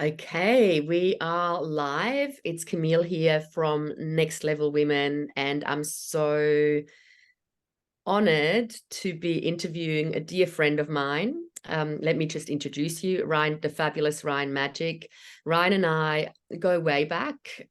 Okay, we are live. It's Camille here from Next Level Women, and I'm so honored to be interviewing a dear friend of mine. Let me just introduce you, Ryan, the fabulous Ryan Magic. Ryan and I go way back.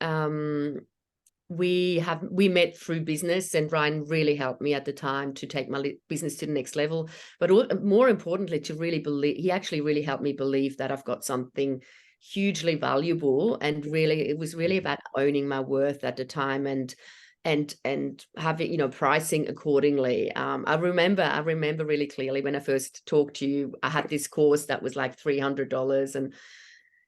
We met through business, and Ryan really helped me at the time to take my business to the next level. But more importantly, to really believe, he actually really helped me believe that I've got something hugely valuable, and really, it was really about owning my worth at the time and having, pricing accordingly. I remember really clearly when I first talked to you. I had this course that was like $300, and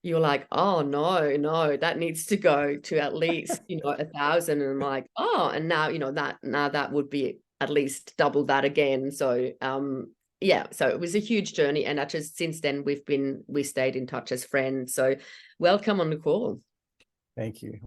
you're like, oh no, that needs to go to at least 1,000. And I'm like, oh, and now that would be at least double that again. So yeah, so it was a huge journey, and I just since then we stayed in touch as friends. So welcome on the call. Thank you.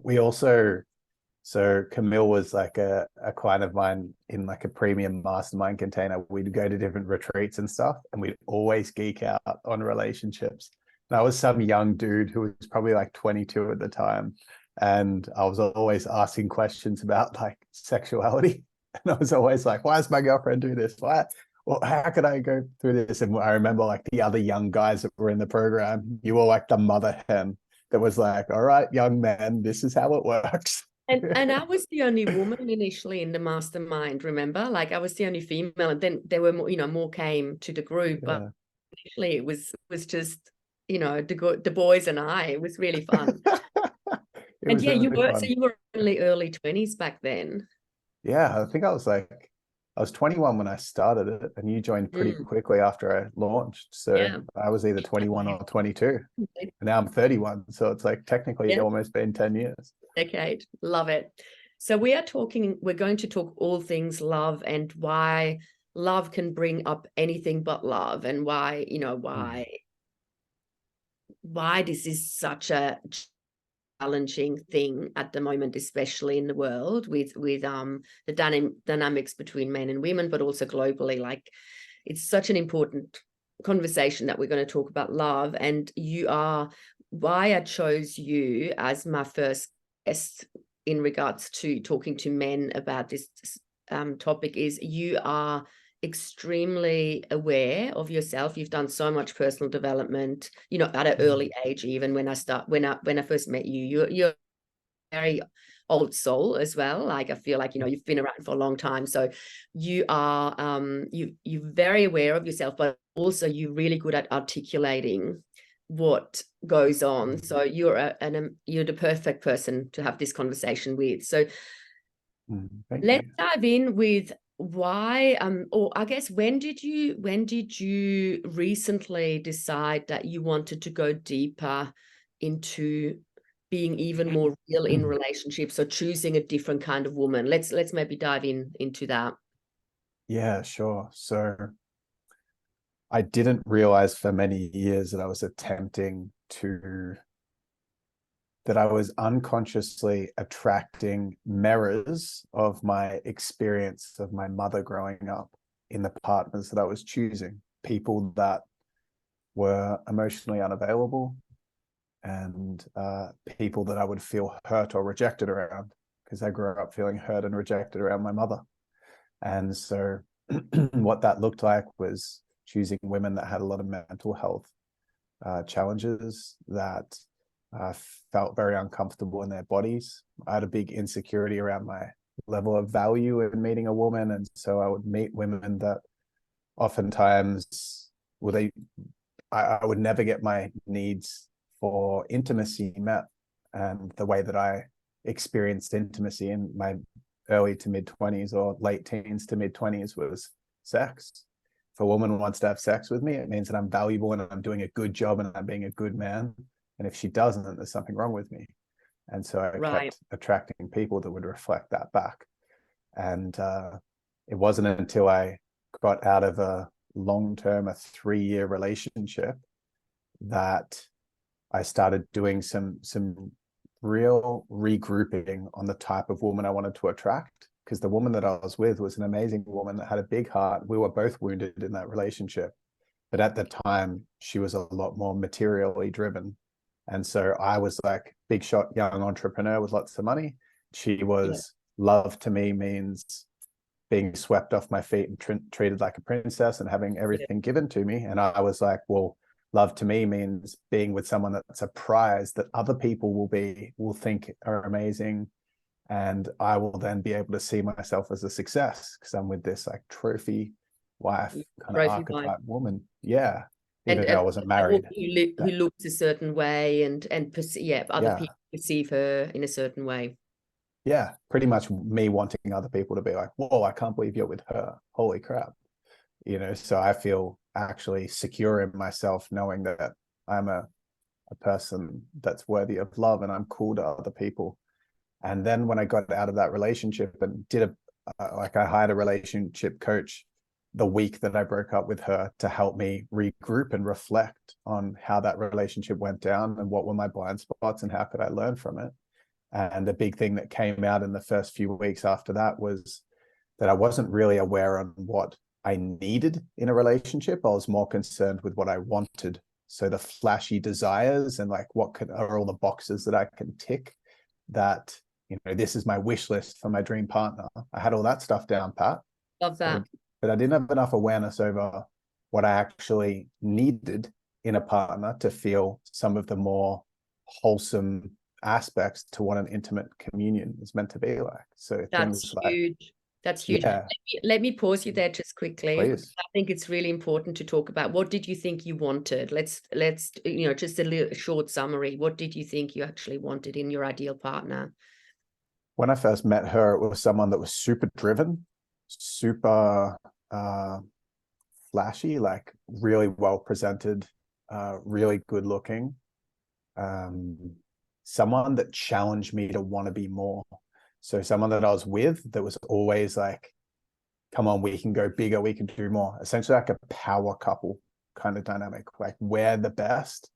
So Camille was like a client of mine in like a premium mastermind container. We'd go to different retreats and stuff, and we'd always geek out on relationships. And I was some young dude who was probably like 22 at the time. And I was always asking questions about like sexuality. And I was always like, why does my girlfriend do this? Why? Well, how could I go through this? And I remember like the other young guys that were in the program, you were like the mother hen that was like, all right, young man, this is how it works. And I was the only woman initially in the mastermind, remember? Like I was the only female, and then there were more, more came to the group. But Yeah. initially it was just, the boys and I. It was really fun. It And was yeah, really fun. you were only early 20s back then. Yeah, I think I was 21 when I started it, and you joined pretty Mm, quickly after I launched. So yeah. I was either 21 or 22, and now I'm 31. So it's like technically Yeah, almost been 10 years. decade. Love it. So we're going to talk all things love and why love can bring up anything but love, and why, Mm. why this is such a challenging thing at the moment, especially in the world with the dynamics between men and women, but also globally. Like, it's such an important conversation that we're going to talk about love. And you are why I chose you as my first guest in regards to talking to men about this topic is you are extremely aware of yourself. You've done so much personal development, at an early age. Even when I first met you, you're very old soul as well. Like, I feel like, you've been around for a long time. So you are you're very aware of yourself, but also you're really good at articulating what goes on. So you're the perfect person to have this conversation with. So Thank let's you. dive in with why, or I guess, when did you recently decide that you wanted to go deeper into being even more real in relationships, or choosing a different kind of woman? Let's maybe dive into that. Yeah, sure. So I didn't realize for many years that I was unconsciously attracting mirrors of my experience of my mother growing up in the partners that I was choosing, people that were emotionally unavailable, and people that I would feel hurt or rejected around, because I grew up feeling hurt and rejected around my mother. And so what that looked like was choosing women that had a lot of mental health challenges, that felt very uncomfortable in their bodies. I had a big insecurity around my level of value in meeting a woman. And so I would meet women that oftentimes, I would never get my needs for intimacy met. And the way that I experienced intimacy in my early to mid 20s or late teens to mid 20s was sex. If a woman wants to have sex with me, it means that I'm valuable and I'm doing a good job and I'm being a good man. And if she doesn't, there's something wrong with me. And so I Right. kept attracting people that would reflect that back. And it wasn't until I got out of a 3-year relationship that I started doing some real regrouping on the type of woman I wanted to attract. Because the woman that I was with was an amazing woman that had a big heart. We were both wounded in that relationship. But at the time, she was a lot more materially driven. And so I was like big shot young entrepreneur with lots of money. She Yeah. was love to me means being swept off my feet and treated like a princess and having everything given to me. And I was like, well, love to me means being with someone that's a prize that other people will think are amazing. And I will then be able to see myself as a success because I'm with this like trophy wife kind of Trophy wife. archetype woman. Yeah. And Even though I wasn't married. who looks a certain way and other Yeah. people perceive her in a certain way. Yeah, pretty much me wanting other people to be like, whoa, I can't believe you're with her. Holy crap. So I feel actually secure in myself knowing that I'm a person that's worthy of love and I'm cool to other people. And then when I got out of that relationship and I hired a relationship coach the week that I broke up with her to help me regroup and reflect on how that relationship went down and what were my blind spots and how could I learn from it. And the big thing that came out in the first few weeks after that was that I wasn't really aware on what I needed in a relationship. I was more concerned with what I wanted. So the flashy desires and like are all the boxes that I can tick that, this is my wish list for my dream partner. I had all that stuff down pat. Love that. But I didn't have enough awareness over what I actually needed in a partner to feel some of the more wholesome aspects to what an intimate communion is meant to be like. So That's things huge. like, That's huge. yeah, Let me pause you there just quickly. please. I think it's really important to talk about what did you think you wanted? Let's just a short summary. What did you think you actually wanted in your ideal partner? When I first met her, it was someone that was super driven, super flashy, like really well presented, really good looking. Someone that challenged me to want to be more. So someone that I was with that was always like, come on, we can go bigger, we can do more. Essentially like a power couple kind of dynamic. Like we're the best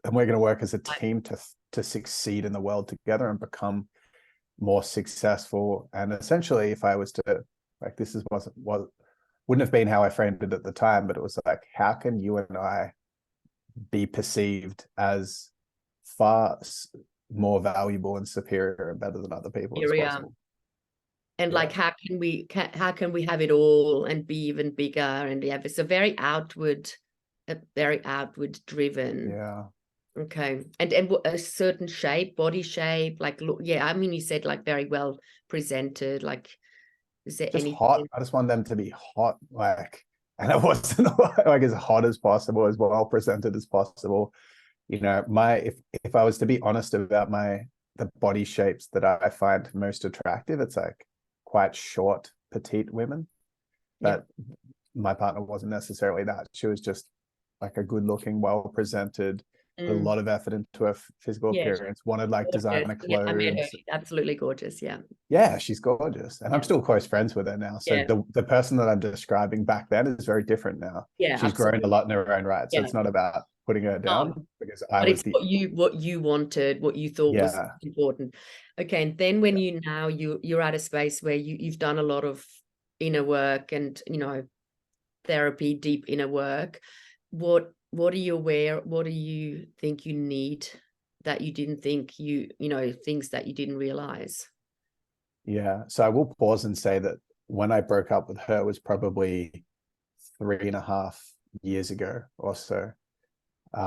and we're going to work as a team to succeed in the world together and become more successful. And essentially, if I was to like, this wouldn't have been how I framed it at the time, but it was like, how can you and I be perceived as far more valuable and superior and better than other people as possible? And like, how can we have it all and be even bigger? And it's very outward driven. Yeah. Okay. And a certain shape, body shape, like look, I mean, you said like very well presented, like is there Just anything hot. I just want them to be hot, like, and it wasn't like as hot as possible, as well presented as possible. If I was to be honest about the body shapes that I find most attractive, it's like quite short, petite women. But my partner wasn't necessarily that. She was just like a good looking, well presented, put a lot of effort into her physical appearance, wanted like designer clothes. I met her. Absolutely gorgeous. Yeah, she's gorgeous. And I'm still close friends with her now. So the person that I'm describing back then is very different now. Yeah, she's grown a lot in her own right. So it's not about putting her down because I was what you wanted, what you thought was important. Okay. And then when you're at a space where you've done a lot of inner work and therapy, deep inner work, what are you aware, what do you think you need that you didn't think things that you didn't realize? Yeah. So I will pause and say that when I broke up with her was probably 3.5 years ago or so.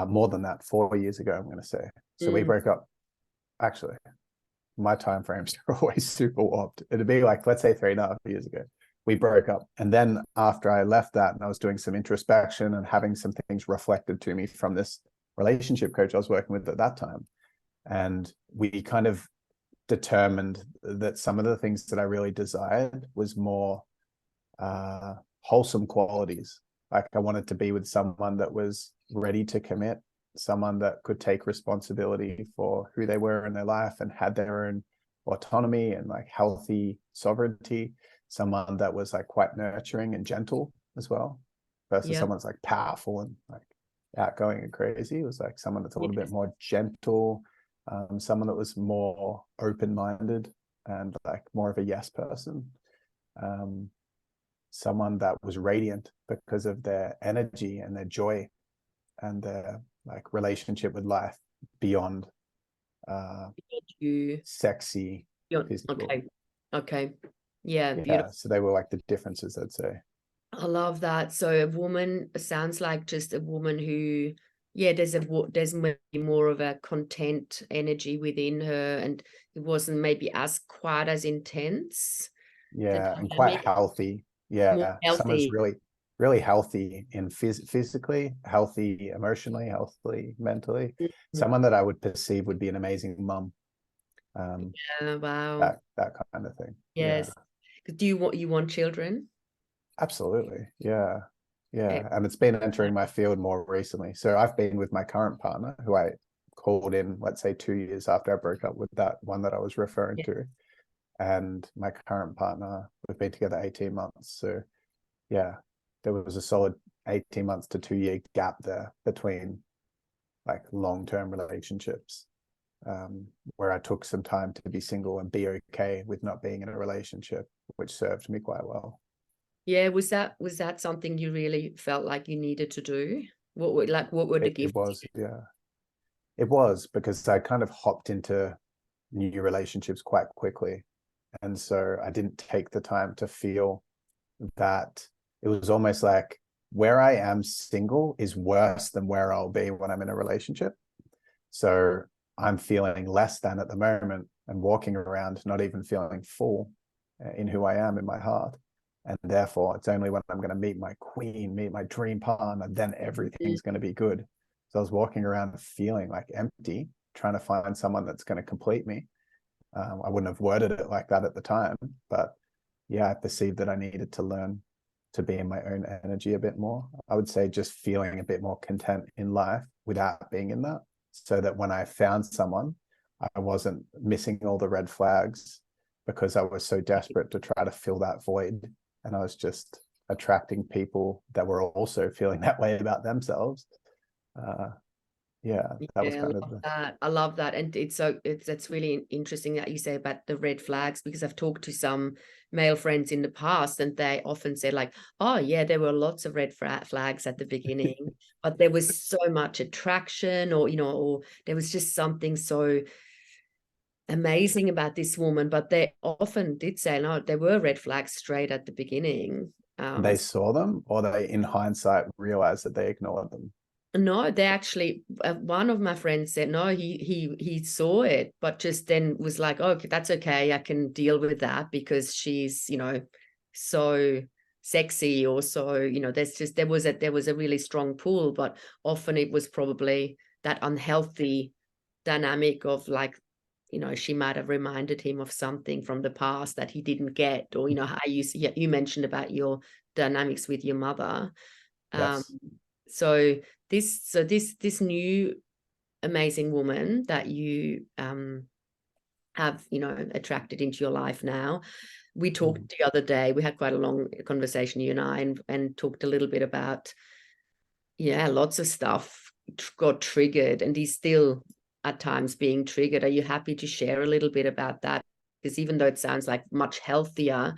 More than that, 4 years ago, I'm going to say. So we broke up. Actually, my time frames are always super warped. It'd be like, let's say 3.5 years ago, we broke up. And then after I left that and I was doing some introspection and having some things reflected to me from this relationship coach I was working with at that time. And we kind of determined that some of the things that I really desired was more wholesome qualities. Like I wanted to be with someone that was ready to commit, someone that could take responsibility for who they were in their life and had their own autonomy and like healthy sovereignty, someone that was like quite nurturing and gentle as well, versus someone's like powerful and like outgoing and crazy. It was like someone that's a little bit more gentle, someone that was more open-minded and like more of a yes person. Someone that was radiant because of their energy and their joy and their like relationship with life. beyond You, sexy, physical. okay. Yeah, Yeah, beautiful. so they were like the differences, I'd say. I love that. So a woman sounds like just a woman who, yeah, there's maybe more of a content energy within her, and it wasn't maybe as quite as intense. The Yeah, and quite dynamic, healthy. more Yeah, someone's healthy. really healthy in physically, healthy emotionally, healthy mentally. Mhm. Someone that I would perceive would be an amazing mum. Wow. That kind of thing. Yeah, Yes. Do you want children? absolutely. Yeah, Eh, yeah. And it's been entering my field more recently. So I've been with my current partner, who I called in, let's say, 2 years after I broke up with that one that I was referring yeah. to. And my current partner, we've been together 18 months. So yeah, there was a solid 18 months to 2 year gap there between like long-term relationships, where I took some time to be single and be okay with not being in a relationship, which served me quite well. Yeah, was that something you really felt like you needed to do? What were the It gifts? was, yeah, it was, because I kind of hopped into new relationships quite quickly. And so I didn't take the time to feel that. It was almost like where I am single is worse than where I'll be when I'm in a relationship. So I'm feeling less than at the moment and walking around not even feeling full in who I am in my heart. And therefore, it's only when I'm going to meet my queen, meet my dream partner, then Mm. everything's going to be good. So I was walking around feeling like empty, trying to find someone that's going to complete me. I wouldn't have worded it like that at the time, but yeah, I perceived that I needed to learn to be in my own energy a bit more. I would say just feeling a bit more content in life without being in that, so that when I found someone, I wasn't missing all the red flags because I was so desperate to try to fill that void. And I was just attracting people that were also feeling that way about themselves. Uh, yeah, that was Yeah, I kind of love that. I love that. And it's really interesting that you say about the red flags, because I've talked to some male friends in the past, and they often said like, oh yeah, there were lots of red flags at the beginning, but there was so much attraction, or or there was just something so amazing about this woman. But they often did say, no, there were red flags straight at the beginning. they saw them, or they in hindsight realized that they ignored them. No, they actually, one of my friends said no, he saw it, but just then was like, oh, okay, that's okay, I can deal with that because she's so sexy, or so there was a really strong pull. But often it was probably that unhealthy dynamic of like, she might have reminded him of something from the past that he didn't get, or how you mentioned about your dynamics with your mother. um Yes. so this new amazing woman that you have attracted into your life now, we talked the other day, we had quite a long conversation, you and I, and talked a little bit about, yeah, lots of stuff got triggered, and he's still at times being triggered. Are you happy to share a little bit about that? Because even though it sounds like much healthier,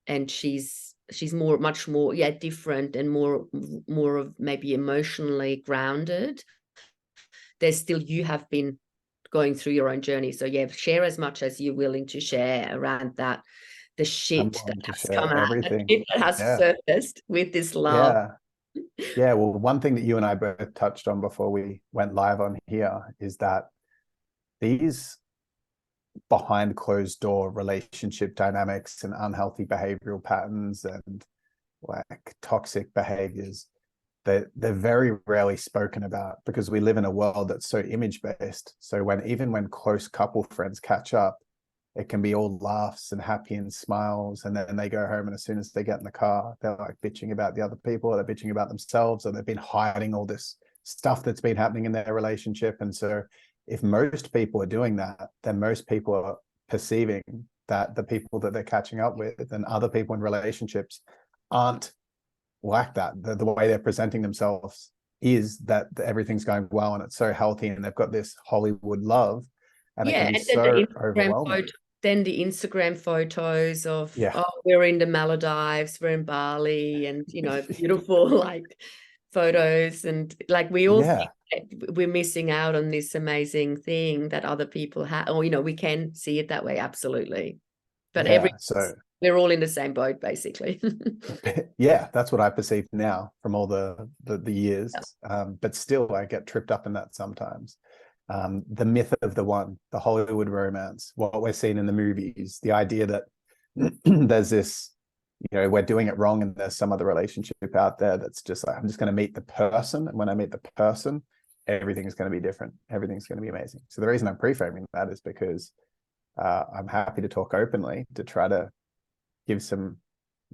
and she's much more, yeah, different, and more of maybe emotionally grounded, there's still, you have been going through your own journey. So yeah, share as much as you're willing to share around that, the I'm shit that willing to has come share out, the everything. shit that has Yeah. surfaced with this love. Yeah. Yeah. Well, one thing that you and I both touched on before we went live on here is that these behind closed door relationship dynamics and unhealthy behavioral patterns and like toxic behaviors, they're very rarely spoken about because we live in a world that's so image based. So even when close couple friends catch up, it can be all laughs and happy and smiles, and then they go home, and as soon as they get in the car, they're like bitching about the other people, or they're bitching about themselves, or they've been hiding all this stuff that's been happening in their relationship. And so if most people are doing that, then most people are perceiving that the people that they're catching up with and other people in relationships aren't like that. The way they're presenting themselves is that everything's going well and it's so healthy and they've got this Hollywood love, and it can Yeah, be and then the so Instagram overwhelming. photos of, Yeah. oh, we're in the Maldives, we're in Bali, and beautiful like photos, and like we all Yeah. think that we're missing out on this amazing thing that other people have, or we can see it that way, absolutely. But Yeah. So we're all in the same boat, basically. yeah, that's what I perceive now from all the years. But still, I get tripped up in that sometimes. The myth of the one, the Hollywood romance, what we're seeing in the movies, the idea that there's this, we're doing it wrong and there's some other relationship out there that's just like, I'm just going to meet the person. And when I meet the person, everything's going to be different. Everything's going to be amazing. So the reason I'm pre-framing that is because I'm happy to talk openly to try to give some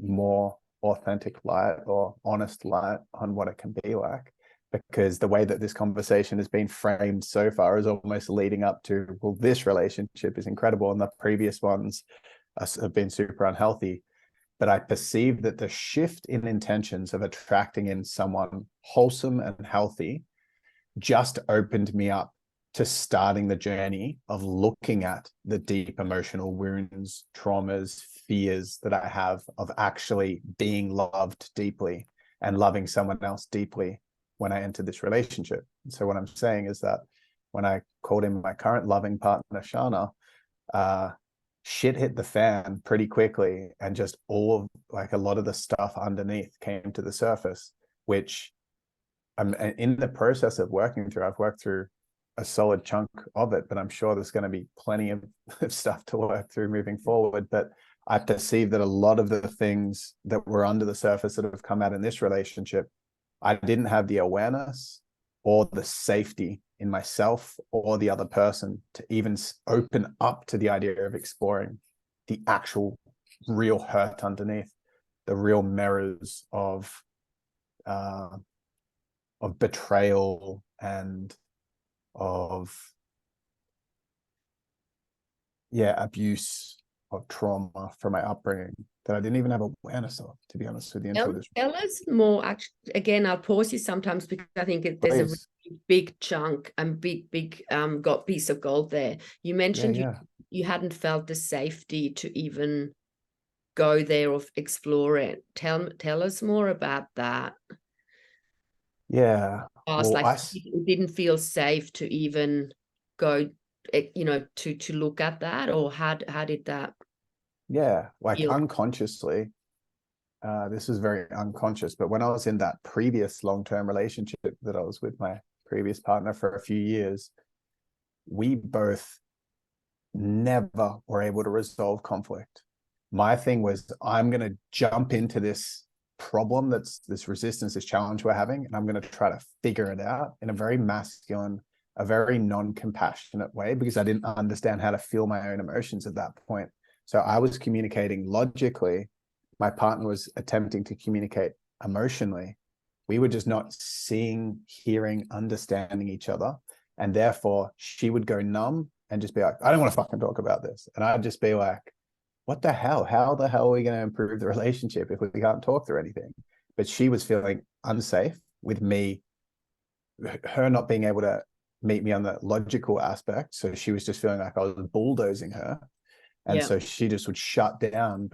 more authentic light or honest light on what it can be like, because the way that this conversation has been framed so far is almost leading up to, well, this relationship is incredible and the previous ones have been super unhealthy. But I perceive that the shift in intentions of attracting in someone wholesome and healthy just opened me up to starting the journey of looking at the deep emotional wounds, traumas, fears that I have of actually being loved deeply and loving someone else deeply when I entered this relationship. So what I'm saying is that when I called in my current loving partner, Shana, shit hit the fan pretty quickly, and just all of like a lot of the stuff underneath came to the surface, which I'm in the process of working through. I've worked through a solid chunk of it, but I'm sure there's going to be plenty of stuff to work through moving forward. But I perceive that a lot of the things that were under the surface that have come out in this relationship, I didn't have the awareness or the safety in myself or the other person to even open up to the idea of exploring the actual real hurt underneath, the real mirrors of betrayal and of abuse, of trauma from my upbringing that I didn't even have awareness of, to be honest with you, until this. Tell us more. Actually, again, I'll pause you sometimes because I think there's a really big chunk and big got piece of gold there. You mentioned you hadn't felt the safety to even go there or explore it. Tell us more about that. Yeah. Well, like it didn't feel safe to even go, to look at that, or how did that? Yeah, like feel? Unconsciously, this is very unconscious, but when I was in that previous long-term relationship that I was with my previous partner for a few years, we both never were able to resolve conflict. My thing was, I'm going to jump into this problem, that's this resistance, this challenge we're having, and I'm going to try to figure it out in a very masculine, a very non-compassionate way, because I didn't understand how to feel my own emotions at that point. So I was communicating logically. My partner was attempting to communicate emotionally. We were just not seeing, hearing, understanding each other. And therefore she would go numb and just be like, I don't want to fucking talk about this. And I'd just be like, what the hell? How the hell are we going to improve the relationship if we can't talk through anything? But she was feeling unsafe with me, her not being able to meet me on the logical aspect. So she was just feeling like I was bulldozing her. And so she just would shut down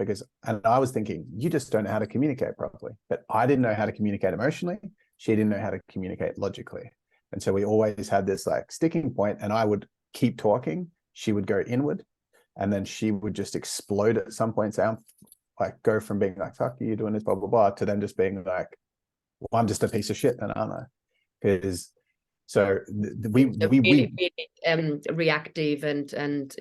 and I was thinking, you just don't know how to communicate properly. But I didn't know how to communicate emotionally. She didn't know how to communicate logically. And so we always had this like sticking point, and I would keep talking. She would go inward, and then she would just explode at some point, sound like go from being like, fuck you, doing this, blah, blah, blah, to then just being like, well, I'm just a piece of shit, then, aren't I? Because so we really reactive and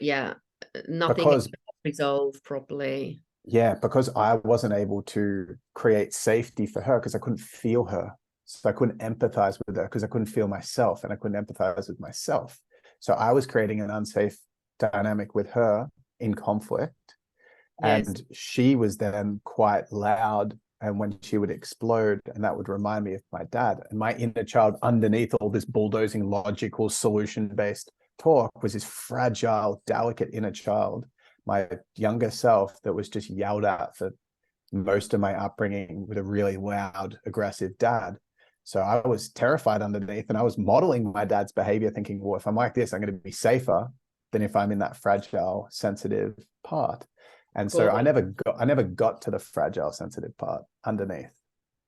nothing resolved properly. Yeah, because I wasn't able to create safety for her because I couldn't feel her. So I couldn't empathize with her because I couldn't feel myself, and I couldn't empathize with myself. So I was creating an unsafe dynamic with her in conflict. Yes. And she was then quite loud. And when she would explode, and that would remind me of my dad, and my inner child underneath all this bulldozing, logical, solution-based talk was this fragile, delicate inner child, my younger self, that was just yelled at for most of my upbringing with a really loud, aggressive dad. So I was terrified underneath, and I was modeling my dad's behavior, thinking, well, if I'm like this, I'm going to be safer than if I'm in that fragile, sensitive part. And so I never got to the fragile, sensitive part underneath.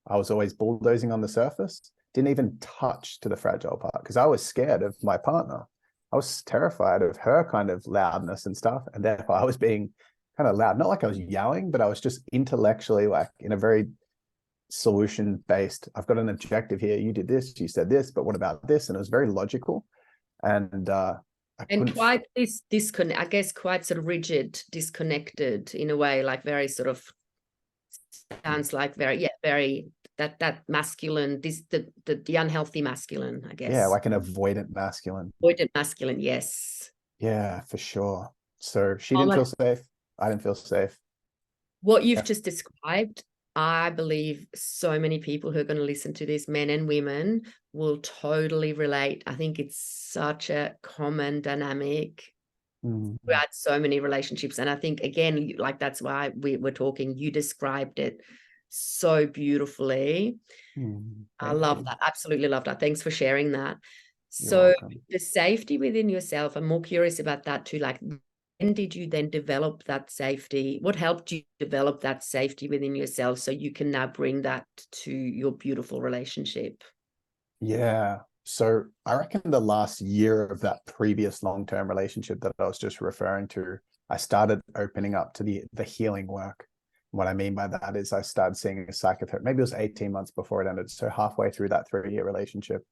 I was always bulldozing on the surface, didn't even touch to the fragile part because I was scared of my partner. I was terrified of her kind of loudness and stuff. And therefore I was being kind of loud, not like I was yelling, but I was just intellectually like in a very solution based, I've got an objective here. You did this, you said this, but what about this? And it was very logical. And and quite this disconnect, I guess, quite sort of rigid, disconnected in a way, like very sort of sounds like very that masculine, this the unhealthy masculine, I guess. Yeah, like an avoidant masculine. Avoidant masculine, yes. Yeah, for sure. So she didn't feel safe. I didn't feel safe. What you've just described, I believe so many people who are going to listen to this, men and women, will totally relate. I think it's such a common dynamic throughout so many relationships. And I think, again, like that's why we were talking, you described it so beautifully. I love that. Absolutely love that. Thanks for sharing that. So the safety within yourself, I'm more curious about that too. Like, when did you then develop that safety? What helped you develop that safety within yourself so you can now bring that to your beautiful relationship? Yeah. So I reckon the last year of that previous long-term relationship that I was just referring to, I started opening up to the healing work. What I mean by that is I started seeing a psychotherapist. Maybe it was 18 months before it ended. So halfway through that 3-year relationship,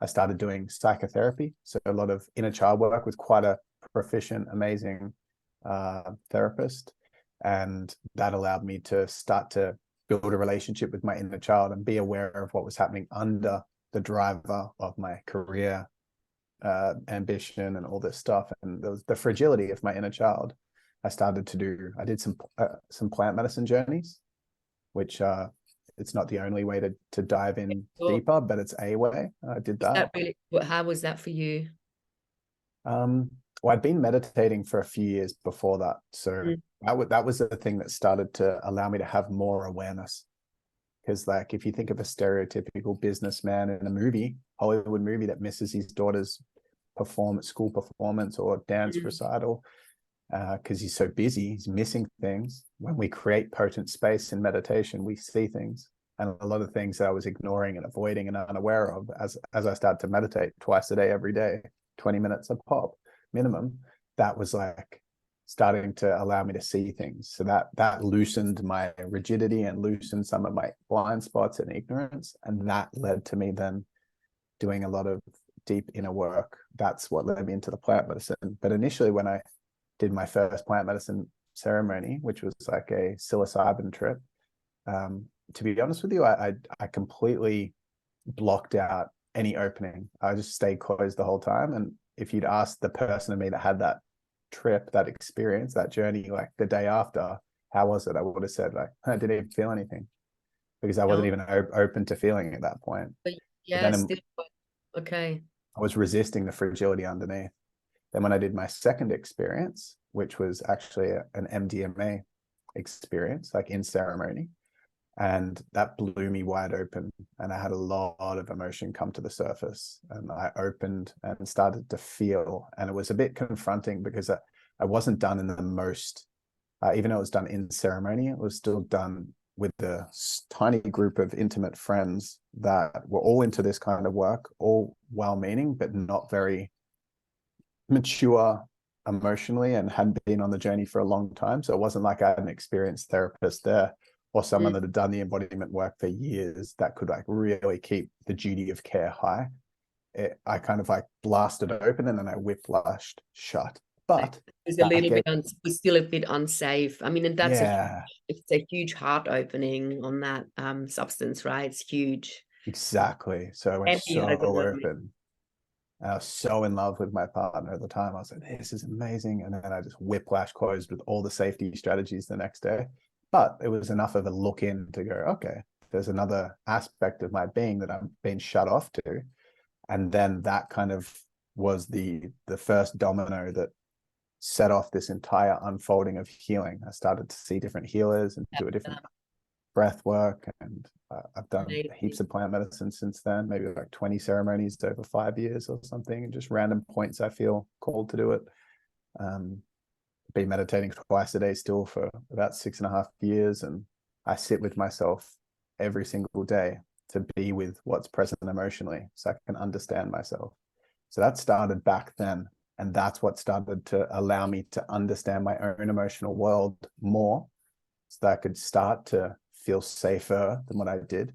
I started doing psychotherapy. So a lot of inner child work with quite a proficient, amazing therapist. And that allowed me to start to build a relationship with my inner child and be aware of what was happening under the driver of my career, ambition, and all this stuff. And there was the fragility of my inner child. I did some plant medicine journeys, which it's not the only way to dive in deeper, but it's a way. I did that. How was that for you? Well, I'd been meditating for a few years before that. So that was the thing that started to allow me to have more awareness. Because like, if you think of a stereotypical businessman in a movie, Hollywood movie, that misses his daughter's school performance or dance recital, because he's so busy, he's missing things. When we create potent space in meditation, we see things. And a lot of things that I was ignoring and avoiding and unaware of as I started to meditate twice a day, every day, 20 minutes a pop minimum, that was like starting to allow me to see things. So that loosened my rigidity and loosened some of my blind spots and ignorance. And that led to me then doing a lot of deep inner work. That's what led me into the plant medicine. But initially, when I did my first plant medicine ceremony, which was like a psilocybin trip, to be honest with you, I completely blocked out any opening. I just stayed closed the whole time. And if you'd asked the person of me that had that trip, that experience, that journey, like the day after, how was it? I would have said like, I didn't even feel anything, because I wasn't even open to feeling at that point. Yeah, okay. I was resisting the fragility underneath. Then when I did my second experience, which was actually an MDMA experience, like in ceremony, and that blew me wide open, and I had a lot of emotion come to the surface, and I opened and started to feel, and it was a bit confronting because I wasn't done in the most, even though it was done in ceremony, it was still done with the tiny group of intimate friends that were all into this kind of work, all well-meaning, but not very mature emotionally and hadn't been on the journey for a long time. So it wasn't like I had an experienced therapist there or someone that had done the embodiment work for years that could like really keep the duty of care high. I kind of like blasted open and then I whiplashed shut. But it's a little bit, it's still a bit unsafe. I mean, and that's it's a huge heart opening on that substance, right? It's huge. Exactly. So I went so open. I was so in love with my partner at the time. I was like, this is amazing. And then I just whiplash closed with all the safety strategies the next day. But it was enough of a look in to go, okay, there's another aspect of my being that I'm being shut off to. And then that kind of was the first domino that set off this entire unfolding of healing. I started to see different healers and do a different breath work. And I've done heaps of plant medicine since then, maybe like 20 ceremonies over 5 years or something, and just random points I feel called to do it. Been meditating twice a day still for about 6.5 years, and I sit with myself every single day to be with what's present emotionally so I can understand myself. So that started back then. And that's what started to allow me to understand my own emotional world more, so that I could start to feel safer than what I did.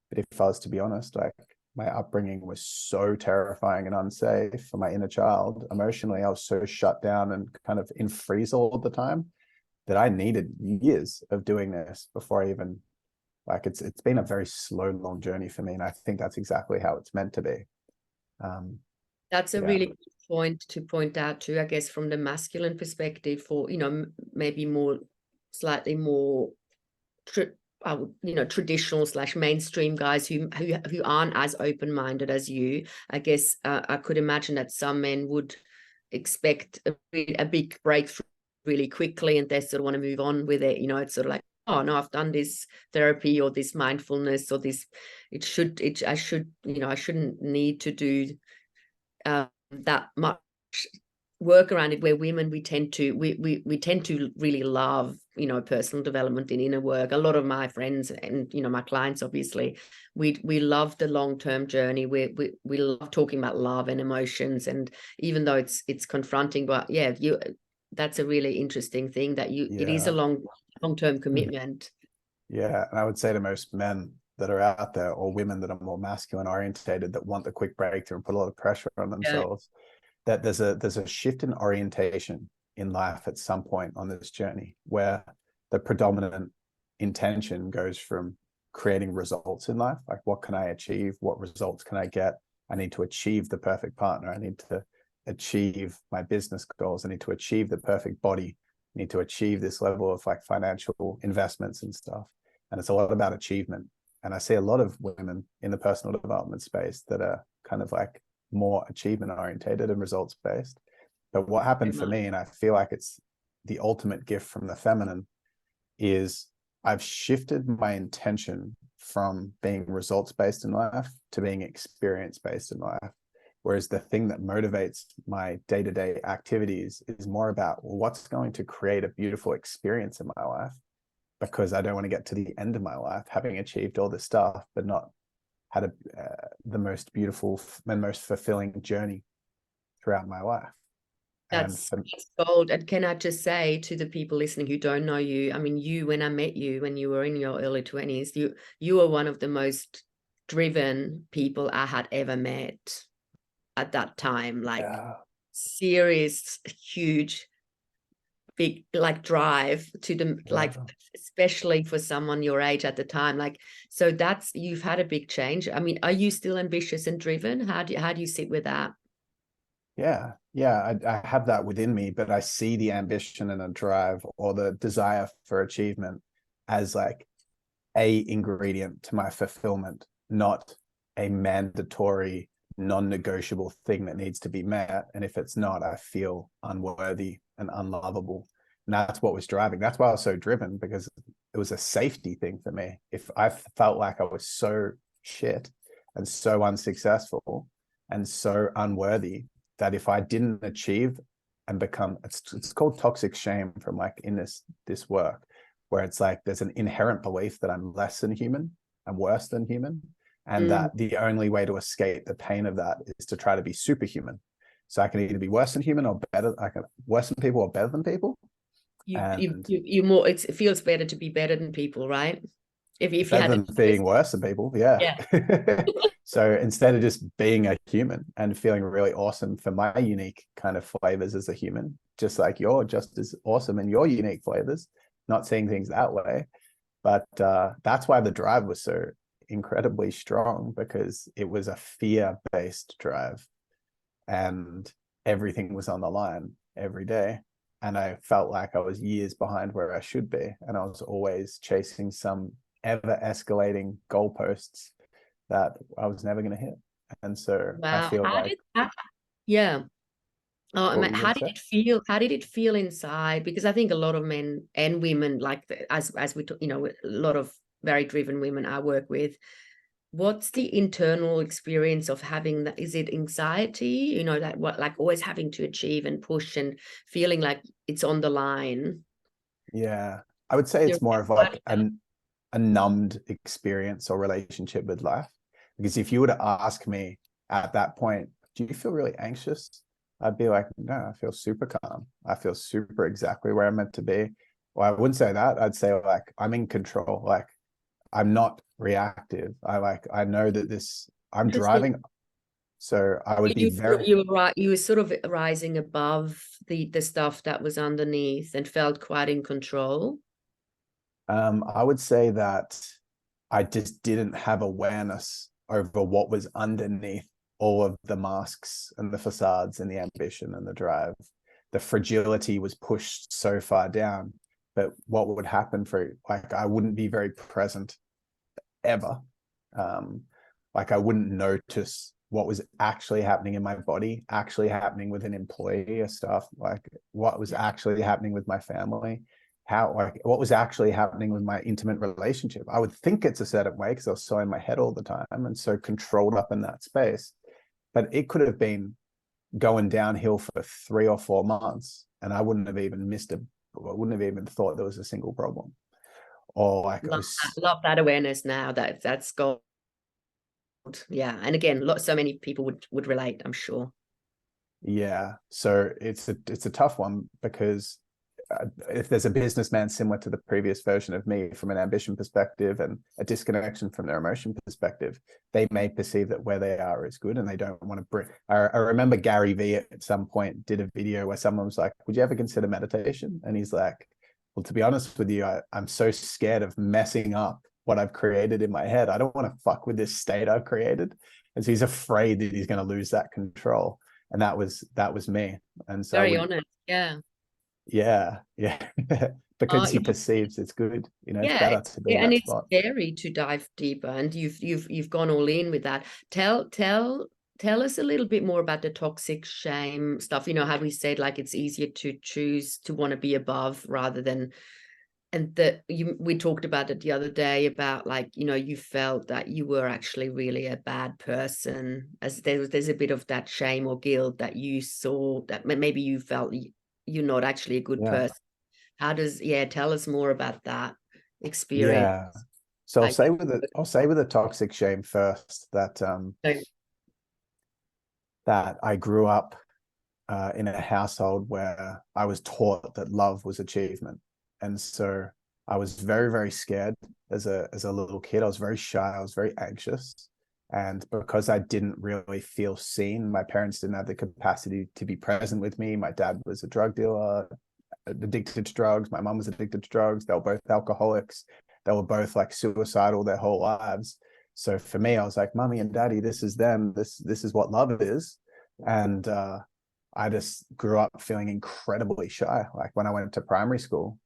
But if I was to be honest, like my upbringing was so terrifying and unsafe for my inner child. Emotionally, I was so shut down and kind of in freeze all the time that I needed years of doing this before I even, like, it's been a very slow, long journey for me. And I think that's exactly how it's meant to be. That's a Yeah. really good point to point out too, I guess, from the masculine perspective, for, you know, maybe more, slightly more, traditional / mainstream guys who aren't as open-minded as you. I guess I could imagine that some men would expect a big breakthrough really quickly, and they sort of want to move on with it. You know, it's sort of like, oh no, I've done this therapy or this mindfulness or this. I shouldn't need to do that much work around it. Where women, we tend to really love, you know, personal development in inner work. A lot of my friends and, you know, my clients, obviously, we love the long-term journey. We love talking about love and emotions, and even though it's confronting, but yeah, that's a really interesting thing, that it is a long-term commitment. Yeah, and I would say to most men that are out there, or women that are more masculine orientated, that want the quick breakthrough and put a lot of pressure on themselves, that there's a shift in orientation in life at some point on this journey, where the predominant intention goes from creating results in life, like what can I achieve, what results can I get, I need to achieve the perfect partner, I need to achieve my business goals, I need to achieve the perfect body, I need to achieve this level of like financial investments and stuff. And it's a lot about achievement. And I see a lot of women in the personal development space that are kind of like more achievement orientated and results based. But what happened for me, and I feel like it's the ultimate gift from the feminine, is I've shifted my intention from being results based in life to being experience based in life. Whereas the thing that motivates my day-to-day activities is more about, well, what's going to create a beautiful experience in my life, because I don't want to get to the end of my life having achieved all this stuff but not had the most beautiful and most fulfilling journey throughout my life. That's gold. And can I just say to the people listening who don't know you, I mean, when I met you when you were in your early 20s, you were one of the most driven people I had ever met at that time. Like, serious, huge, big, like, drive to the, like, especially for someone your age at the time. Like, so you've had a big change. I mean, are you still ambitious and driven? How do you sit with that? Yeah, I have that within me, but I see the ambition and a drive, or the desire for achievement, as like a ingredient to my fulfillment, not a mandatory, non-negotiable thing that needs to be met. And if it's not, I feel unworthy and unlovable. And that's what was driving. That's why I was so driven, because it was a safety thing for me. If I felt like I was so shit and so unsuccessful and so unworthy, that if I didn't achieve and become, it's called toxic shame from like in this work, where it's like there's an inherent belief that I'm less than human, I'm worse than human, and that the only way to escape the pain of that is to try to be superhuman. So I can either be worse than human or better, I can worse than people or better than people. You more, it feels better to be better than people, right? If you better had than being worse than people, yeah. So instead of just being a human and feeling really awesome for my unique kind of flavors as a human, just like you're just as awesome in your unique flavors, not seeing things that way. But that's why the drive was so incredibly strong, because it was a fear-based drive and everything was on the line every day. And I felt like I was years behind where I should be. And I was always chasing some ever escalating goalposts that I was never going to hit. And so I feel like, yeah. Oh, what were you how gonna did say? it feel? How did it feel inside? Because I think a lot of men and women, like as we talk, you know, a lot of very driven women I work with, what's the internal experience of having that? Is it anxiety? You know, that what, like, always having to achieve and push and feeling like it's on the line? Yeah, I would say it's more of like a numbed experience or relationship with life. Because if you were to ask me at that point, do you feel really anxious? I'd be like, no, I feel super calm. I feel super exactly where I'm meant to be. Well, I wouldn't say that. I'd say like, I'm in control. Like, I'm not reactive. I know that I'm Interesting. driving. So I would be very, You were right. You were sort of rising above the stuff that was underneath and felt quite in control. I would say that I just didn't have awareness over what was underneath all of the masks and the facades and the ambition and the drive. The fragility was pushed so far down, but what would happen for, like, I wouldn't be very present ever. Like, I wouldn't notice what was actually happening in my body, actually happening with an employee or stuff, like what was actually happening with my family, how, like, what was actually happening with my intimate relationship. I would think it's a certain way because I was so in my head all the time and so controlled up in that space. But it could have been going downhill for 3 or 4 months, and I wouldn't have even I wouldn't have even thought there was a single problem. Or like, Love that awareness now that's gone. Yeah, and again, so many people would relate, I'm sure. yeah. So it's a tough one because if there's a businessman similar to the previous version of me from an ambition perspective and a disconnection from their emotion perspective, they may perceive that where they are is good and they don't want to bring. I remember Gary Vee at some point did a video where someone was like, would you ever consider meditation? And he's like, well, to be honest with you, I'm so scared of messing up what I've created in my head. I don't want to fuck with this state I've created. And so he's afraid that he's going to lose that control. And that was me. And so Very honest. Yeah. yeah, because he Yeah. perceives it's good, it's Yeah, better to be in and that it's spot. scary to dive deeper, and you've gone all in with that. Tell us a little bit more about the toxic shame stuff. You know how we said like it's easier to choose to want to be above rather than, and we talked about it the other day about like, you felt that you were actually really a bad person, as there's a bit of that shame or guilt that you saw that maybe you felt you're not actually a good Yeah, person. Tell us more about that experience. yeah. So Like, I'll say with the toxic shame first that that I grew up in a household where I was taught that love was achievement, and so I was very, very scared as a little kid. I was very shy. I was very anxious, and because I didn't really feel seen, my parents didn't have the capacity to be present with me. My dad was a drug dealer, addicted to drugs. My mom was addicted to drugs. They were both alcoholics. They were both like suicidal their whole lives. So for me, I was like, mommy and daddy, this is them. This is what love is. And I just grew up feeling incredibly shy. Like when I went to primary school,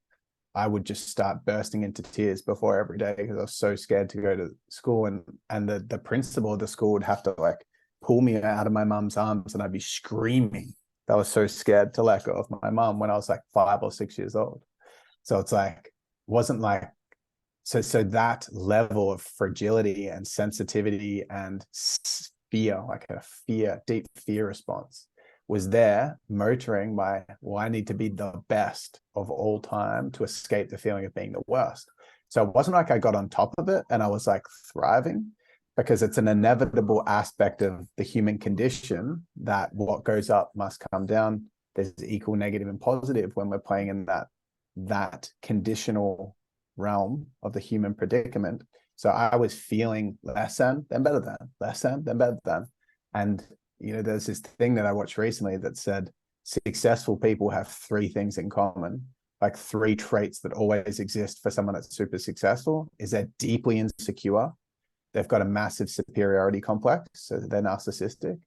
I would just start bursting into tears before every day because I was so scared to go to school. And the principal of the school would have to like pull me out of my mum's arms and I'd be screaming. I was so scared to let go of my mum when I was like 5 or 6 years old. So it's like, wasn't like, so that level of fragility and sensitivity and fear, like a deep fear response was there motoring my, well, I need to be the best of all time to escape the feeling of being the worst. So it wasn't like I got on top of it and I was like thriving, because it's an inevitable aspect of the human condition that what goes up must come down. There's equal negative and positive when we're playing in that conditional realm of the human predicament. So I was feeling less than, then better than, less than, then better than. And, there's this thing that I watched recently that said successful people have 3 things in common, like 3 traits that always exist for someone that's super successful is they're deeply insecure. They've got a massive superiority complex, so they're narcissistic,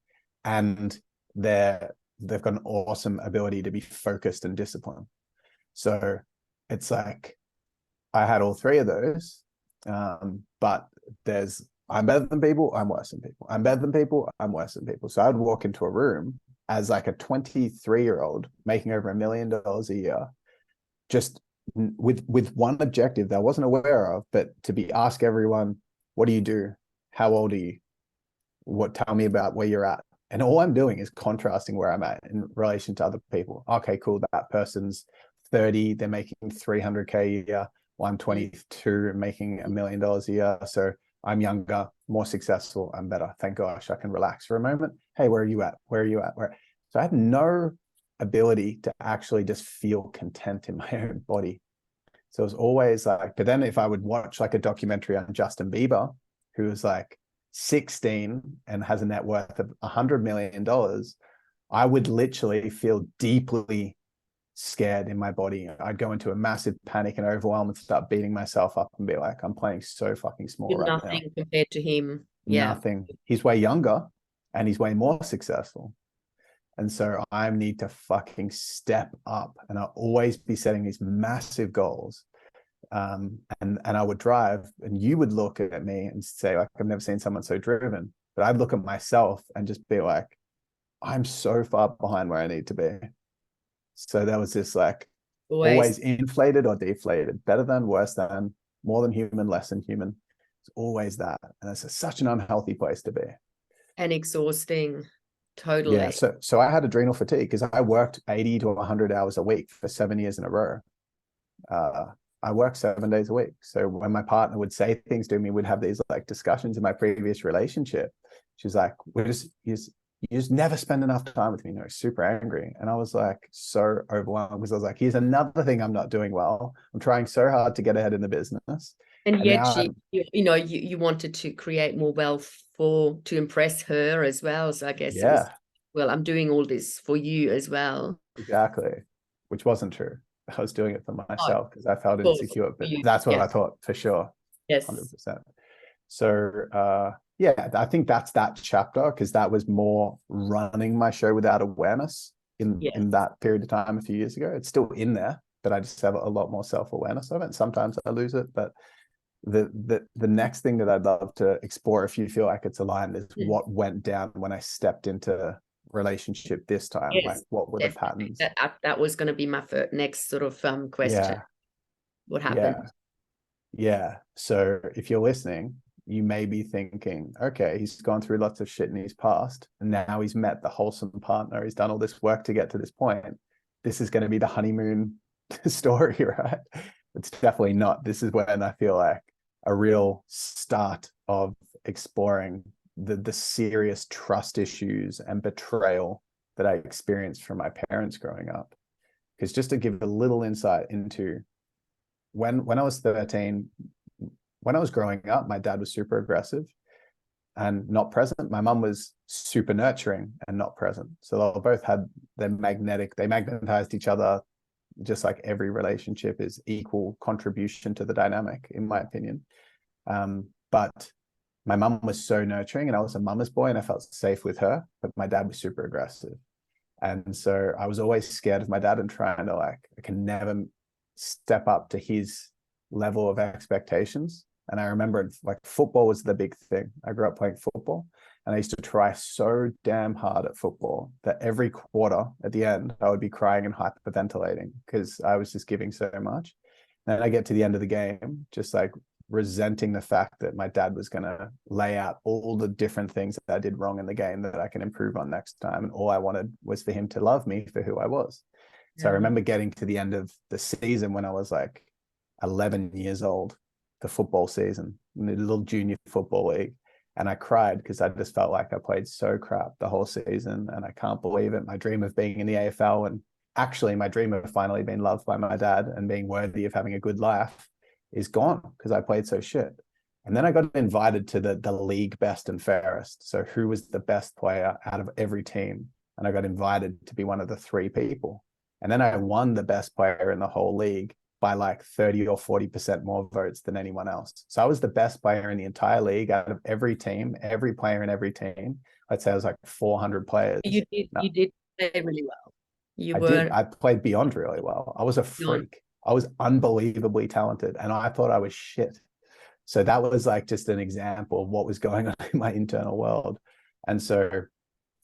and they've got an awesome ability to be focused and disciplined. So it's like I had all 3 of those, but I'm better than people, I'm worse than people. I'm better than people, I'm worse than people. So I'd walk into a room as like a 23-year-old making over $1 million a year, just with one objective that I wasn't aware of, but to be ask everyone, what do you do? How old are you? Tell me about where you're at. And all I'm doing is contrasting where I'm at in relation to other people. Okay, cool. That person's 30, they're making 300K a year. Well, I'm 22 and making $1 million a year. So I'm younger, more successful, I'm better. Thank gosh, I can relax for a moment. Hey, where are you at? Where are you at? Where? So I had no ability to actually just feel content in my own body. So it was always like, but then if I would watch like a documentary on Justin Bieber, who was like 16 and has a net worth of $100 million, I would literally feel deeply scared in my body. I'd go into a massive panic and overwhelm and start beating myself up and be like, I'm playing so fucking small You're right nothing now. compared to him. Yeah. Nothing. He's way younger and he's way more successful. And so I need to fucking step up, and I'll always be setting these massive goals. And I would drive, and you would look at me and say, like, I've never seen someone so driven. But I'd look at myself and just be like, I'm so far behind where I need to be. So that was just like always inflated or deflated, better than, worse than, more than human, less than human. It's always that. And it's such an unhealthy place to be. And exhausting. Totally. Yeah. So I had adrenal fatigue because I worked 80 to 100 hours a week for 7 years in a row. I worked 7 days a week. So when my partner would say things to me, we'd have these like discussions in my previous relationship. She's like, you just never spend enough time with me. You know, super angry. And I was like, so overwhelmed, because I was like, here's another thing I'm not doing well. I'm trying so hard to get ahead in the business. And yet you wanted to create more wealth to impress her as well. So I guess it was, well, I'm doing all this for you as well. Exactly. Which wasn't true. I was doing it for myself because I felt insecure, but that's what I thought for sure. Yes. 100%. So yeah, I think that's that chapter, because that was more running my show without awareness in that period of time a few years ago. It's still in there, but I just have a lot more self-awareness of it. Sometimes I lose it, but the next thing that I'd love to explore, if you feel like it's aligned, is what went down when I stepped into relationship this time. Like, what were the patterns? That was going to be my next sort of question. What happened? Yeah. So if you're listening, you may be thinking, okay, he's gone through lots of shit in his past, and now he's met the wholesome partner. He's done all this work to get to this point. This is going to be the honeymoon story, right? It's definitely not. This is when I feel like a real start of exploring the serious trust issues and betrayal that I experienced from my parents growing up. Because just to give a little insight into when I was 13, when I was growing up, my dad was super aggressive and not present. My mum was super nurturing and not present. So they both had they magnetized each other, just like every relationship is equal contribution to the dynamic, in my opinion. But my mum was so nurturing, and I was a mama's boy, and I felt safe with her, but my dad was super aggressive. And so I was always scared of my dad and trying to I can never step up to his level of expectations. And I remember football was the big thing. I grew up playing football, and I used to try so damn hard at football that every quarter at the end, I would be crying and hyperventilating because I was just giving so much. And then I get to the end of the game, just resenting the fact that my dad was going to lay out all the different things that I did wrong in the game that I can improve on next time. And all I wanted was for him to love me for who I was. So I remember getting to the end of the season when I was 11 years old, the football season, in the little junior football league. And I cried because I just felt like I played so crap the whole season. And I can't believe it. My dream of being in the AFL, and actually my dream of finally being loved by my dad and being worthy of having a good life, is gone because I played so shit. And then I got invited to the league best and fairest. So who was the best player out of every team? And I got invited to be one of the 3 people. And then I won the best player in the whole league by 30 or 40% more votes than anyone else. So I was the best player in the entire league out of every team, every player in every team. I'd say I was 400 players. You did play really well. I played beyond really well. I was a freak. I was unbelievably talented, and I thought I was shit. So that was just an example of what was going on in my internal world. And so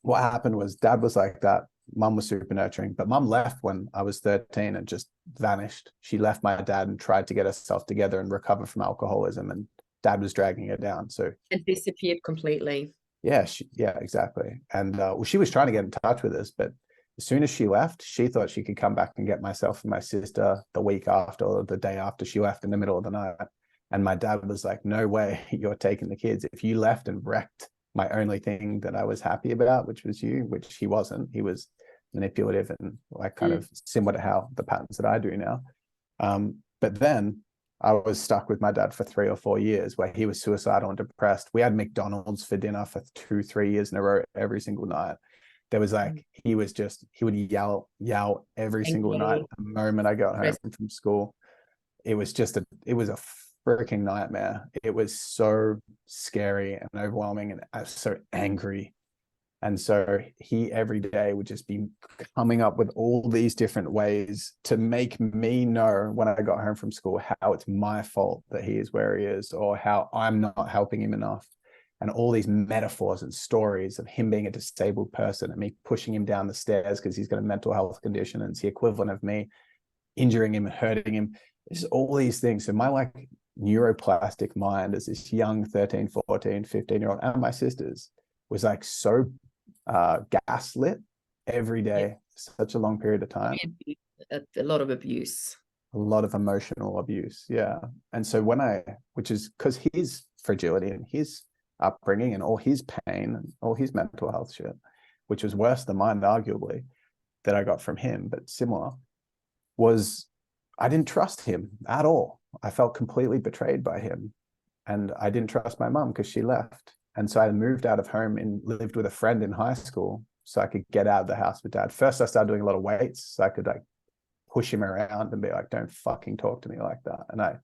what happened was dad was like that. Mum was super nurturing, but mum left when I was 13 and just vanished. She left my dad and tried to get herself together and recover from alcoholism, and dad was dragging her down. So it disappeared completely. Yeah, exactly. And she was trying to get in touch with us, but As soon as she left, she thought she could come back and get myself and my sister the week after or the day after she left in the middle of the night. And my dad was like, no way, you're taking the kids. If you left and wrecked my only thing that I was happy about, which was you, which he wasn't, he was manipulative and like kind of similar to how the patterns that I do now. But then I was stuck with my dad for 3 or 4 years where he was suicidal and depressed. We had McDonald's for dinner for 2-3 years in a row every single night. There was like, he would yell every single night. The moment I got home from school, it was a freaking nightmare. It was so scary and overwhelming, and I was so angry. And so he every day would just be coming up with all these different ways to make me know when I got home from school how it's my fault that he is where he is, or how I'm not helping him enough. And all these metaphors and stories of him being a disabled person and me pushing him down the stairs because he's got a mental health condition, and it's the equivalent of me injuring him and hurting him. It's all these things. So my like neuroplastic mind as this young 13, 14, 15-year-old, and my sisters, was like so gaslit every day, such a long period of time. A lot of abuse. A lot of emotional abuse. Yeah. And so which is because his fragility and his upbringing and all his pain and all his mental health shit, which was worse than mine, arguably, that I got from him, but similar, was I didn't trust him at all. I felt completely betrayed by him. And I didn't trust my mum because she left. And so I moved out of home and lived with a friend in high school so I could get out of the house with dad. First, I started doing a lot of weights so I could like push him around and be like, don't fucking talk to me like that. And I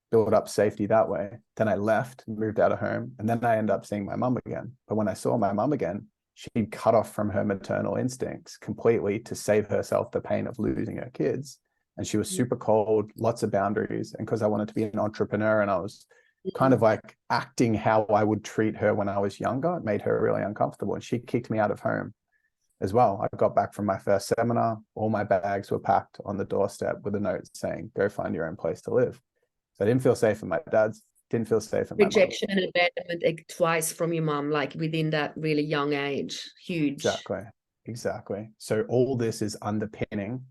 built up safety that way. Then I left, moved out of home, and then I ended up seeing my mum again. But when I saw my mum again, she'd cut off from her maternal instincts completely to save herself the pain of losing her kids. And she was super cold, lots of boundaries. And because I wanted to be an entrepreneur and I was kind of like acting how I would treat her when I was younger, it made her really uncomfortable. And she kicked me out of home as well. I got back from my first seminar, all my bags were packed on the doorstep with a note saying, go find your own place to live. So I didn't feel safe at my dad's, didn't feel safe at my rejection and abandonment twice from your mum, like within that really young age. Huge. Exactly. So all this is underpinning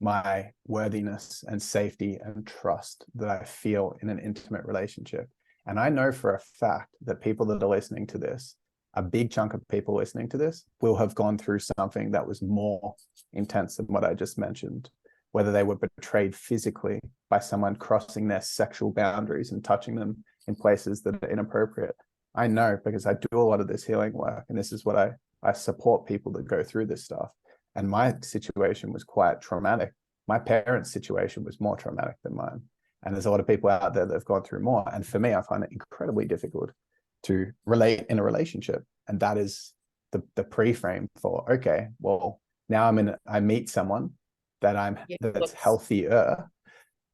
my worthiness and safety and trust that I feel in an intimate relationship. And I know for a fact that people that are listening to this, a big chunk of people listening to this, will have gone through something that was more intense than what I just mentioned, whether they were betrayed physically by someone crossing their sexual boundaries and touching them in places that are inappropriate. I know because I do a lot of this healing work, and this is what I support people that go through this stuff. And my situation was quite traumatic. My parents' situation was more traumatic than mine. And there's a lot of people out there that have gone through more. And for me, I find it incredibly difficult to relate in a relationship. And that is the pre-frame for, okay, well, now I meet someone that that's healthier.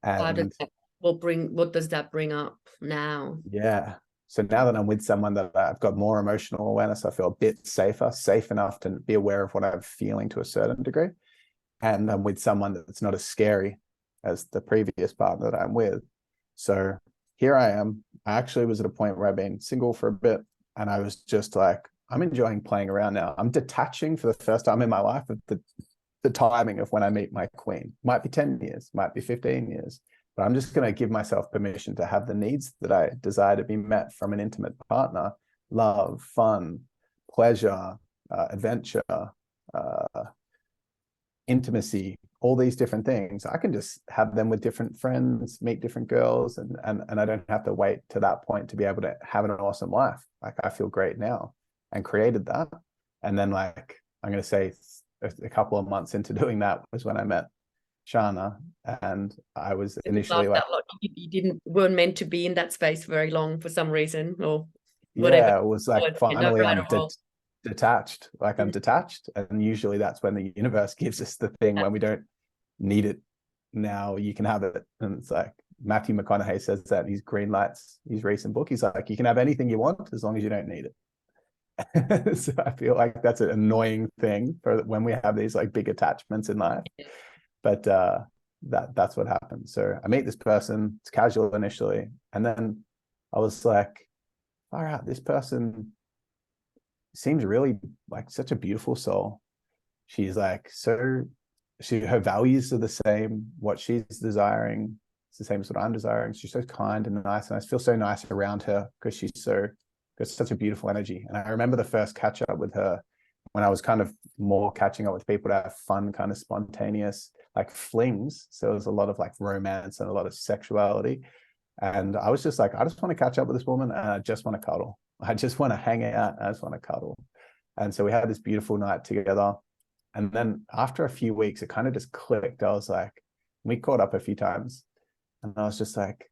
And what does that bring up now? Yeah. So now that I'm with someone that I've got more emotional awareness, I feel a bit safe enough to be aware of what I'm feeling to a certain degree. And I'm with someone that's not as scary as the previous partner that I'm with. So here I am. I actually was at a point where I've been single for a bit, and I was just like, I'm enjoying playing around now. I'm detaching for the first time in my life of the timing of when I meet my queen. Might be 10 years, might be 15 years. But I'm just going to give myself permission to have the needs that I desire to be met from an intimate partner: love, fun, pleasure, adventure, intimacy, all these different things. I can just have them with different friends, meet different girls, and I don't have to wait to that point to be able to have an awesome life. Like, I feel great now, and created that. And then, like, I'm going to say a couple of months into doing that was when I met Shana, and I was initially like, you weren't meant to be in that space very long for some reason, or whatever. Yeah, it was like, finally I'm detached. Like, I'm detached, and usually that's when the universe gives us the thing when we don't need it. Now you can have it. And it's like Matthew McConaughey says that in his Green Lights, his recent book. He's like, you can have anything you want as long as you don't need it. So I feel like that's an annoying thing for when we have these like big attachments in life. But that's what happened. So I meet this person, it's casual initially, and then I was like, all right, this person seems really like such a beautiful soul. She's like, so her values are the same. What she's desiring, it's the same as what I'm desiring. She's so kind and nice, and I feel so nice around her because got such a beautiful energy. And I remember the first catch up with her when I was kind of more catching up with people to have fun, kind of spontaneous, like flings. So it was a lot of like romance and a lot of sexuality. And I was just like, I just want to catch up with this woman and I just want to cuddle. I just want to hang out. I just want to cuddle. And so we had this beautiful night together. And then after a few weeks, it kind of just clicked. I was like, we caught up a few times. And I was just like,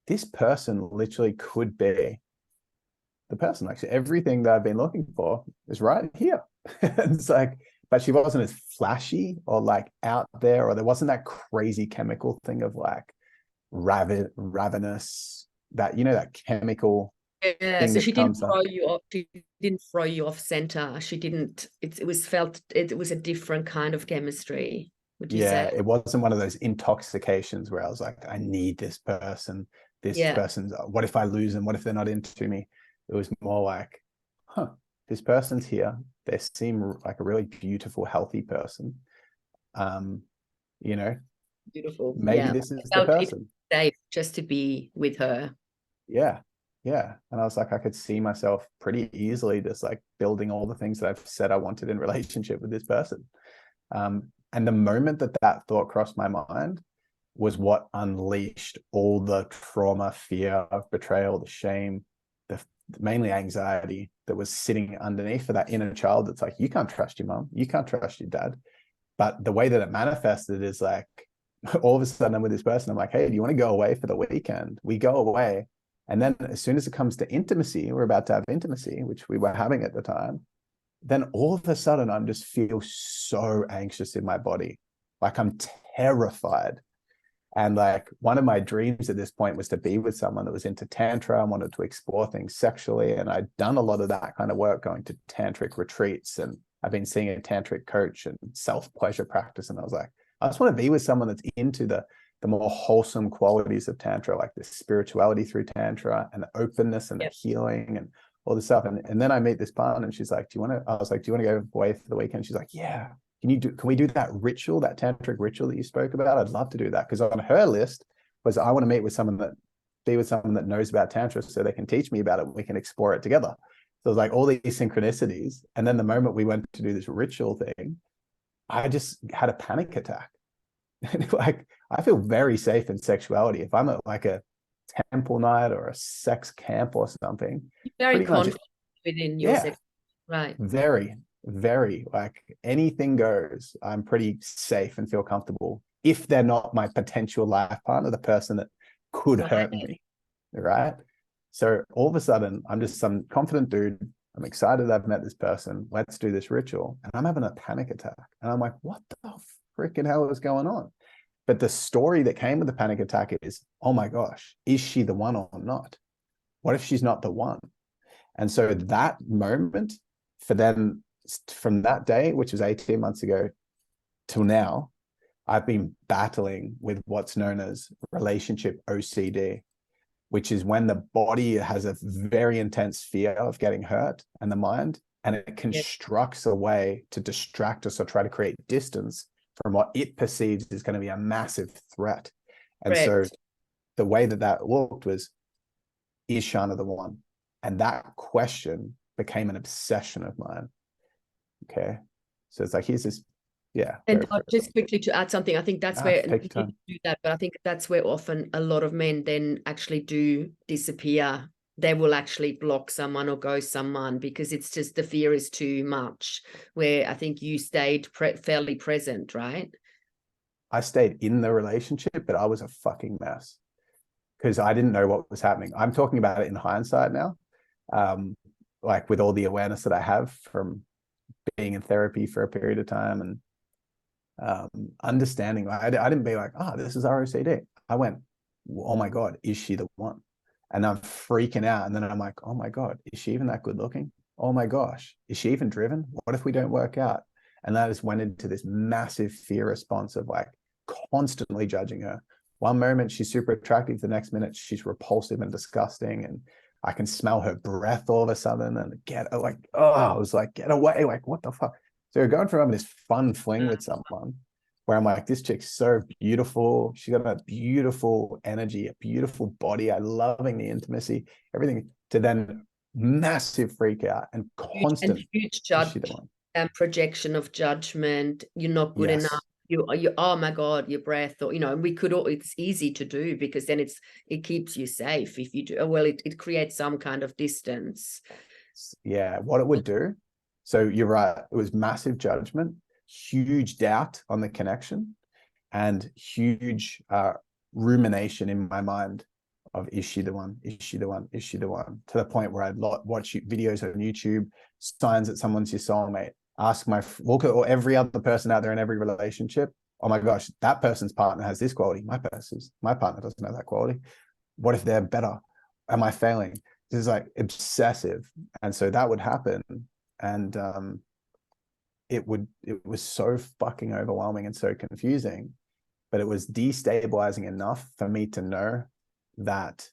this person literally could be the person. Like everything that I've been looking for is right here. It's like, but she wasn't as flashy or like out there, or there wasn't that crazy chemical thing of like ravenous, that, you know, that chemical Yeah, thing so she that didn't comes throw up. you off. She didn't throw you off center. She didn't. It was felt. It was a different kind of chemistry. Would you Yeah, say? it wasn't one of those intoxications where I was like, I need this person. This Yeah, person's, what if I lose them? What if they're not into me? It was more like, huh, this person's here. They seem like a really beautiful, healthy person. Um, you know, beautiful. maybe Yeah, this is the felt it person. safe just to be with her. Yeah. Yeah. And I was like, I could see myself pretty easily just like building all the things that I've said I wanted in relationship with this person. And the moment that that thought crossed my mind was what unleashed all the trauma, fear of betrayal, the shame, the mainly anxiety that was sitting underneath for that inner child. That's like, you can't trust your mom, you can't trust your dad. But the way that it manifested is like, all of a sudden I'm with this person. I'm like, hey, do you want to go away for the weekend? We go away. And then as soon as it comes to intimacy, we're about to have intimacy, which we were having at the time. Then all of a sudden I'm just feel so anxious in my body. Like I'm terrified. And like one of my dreams at this point was to be with someone that was into Tantra and wanted to explore things sexually. And I'd done a lot of that kind of work, going to tantric retreats. And I've been seeing a tantric coach and self-pleasure practice. And I was like, I just want to be with someone that's into the more wholesome qualities of Tantra, like the spirituality through Tantra and the openness and the healing and all this stuff. And then I meet this partner and she's like, do you want to, I was like, do you want to go away for the weekend? She's like, yeah. Can we do that ritual, that tantric ritual that you spoke about? I'd love to do that. Because on her list was, I want to meet with someone that, be with someone that knows about Tantra so they can teach me about it. We can explore it together. So it was like all these synchronicities. And then the moment we went to do this ritual thing, I just had a panic attack. Like, I feel very safe in sexuality. If I'm at like a temple night or a sex camp or something, Very pretty much, confident within your yeah, sex, right? very, very, like anything goes. I'm pretty safe and feel comfortable if they're not my potential life partner, the person that could hurt Right. me, right? So all of a sudden, I'm just some confident dude. I'm excited I've met this person. Let's do this ritual. And I'm having a panic attack. And I'm like, what the freaking hell is going on? But the story that came with the panic attack is, oh my gosh, is she the one or not? What if she's not the one? And so that moment for them, from that day, which was 18 months ago, till now, I've been battling with what's known as relationship OCD, which is when the body has a very intense fear of getting hurt and the mind, and it constructs a way to distract us or try to create distance from what it perceives is going to be a massive threat. And so Correct. the way that that looked was, is Shana the one? And that question became an obsession of mine. Okay. So it's like, here's this, yeah. And just quickly to add something, I think that's where Take your you time. do that, but I think that's where often a lot of men then actually do disappear. They will actually block someone or ghost someone because it's just the fear is too much. Where I think you stayed fairly present, right? I stayed in the relationship, but I was a fucking mess because I didn't know what was happening. I'm talking about it in hindsight now, like with all the awareness that I have from being in therapy for a period of time and understanding. I didn't be like, oh, this is ROCD. I went, oh my God, is she the one? And I'm freaking out. And then I'm like, oh my God, is she even that good looking? Oh my gosh, is she even driven? What if we don't work out? And that just went into this massive fear response of like constantly judging her. One moment she's super attractive, the next minute she's repulsive and disgusting. And I can smell her breath all of a sudden and get like, oh, I was like, get away. Like, what the fuck? So you're going from this fun fling with someone where I'm like, this chick's so beautiful. She got a beautiful energy, a beautiful body. I loving the intimacy, everything, to then massive freak out and constant huge issue that one. and projection of judgment. You're not good Yes. enough. You oh my God, your breath, or we could all, it's easy to do because then it keeps you safe if you do well, it creates some kind of distance. Yeah, what it would do. So you're right, it was massive judgment, huge doubt on the connection, and huge rumination in my mind of is she the one, is she the one, is she the one, to the point where I'd watch videos on YouTube, signs that someone's your soulmate, look at every other person out there in every relationship. Oh my gosh, that person's partner has this quality. My partner doesn't have that quality. What if they're better? Am I failing? This is like obsessive. And so that would happen. And it was so fucking overwhelming and so confusing, but it was destabilizing enough for me to know that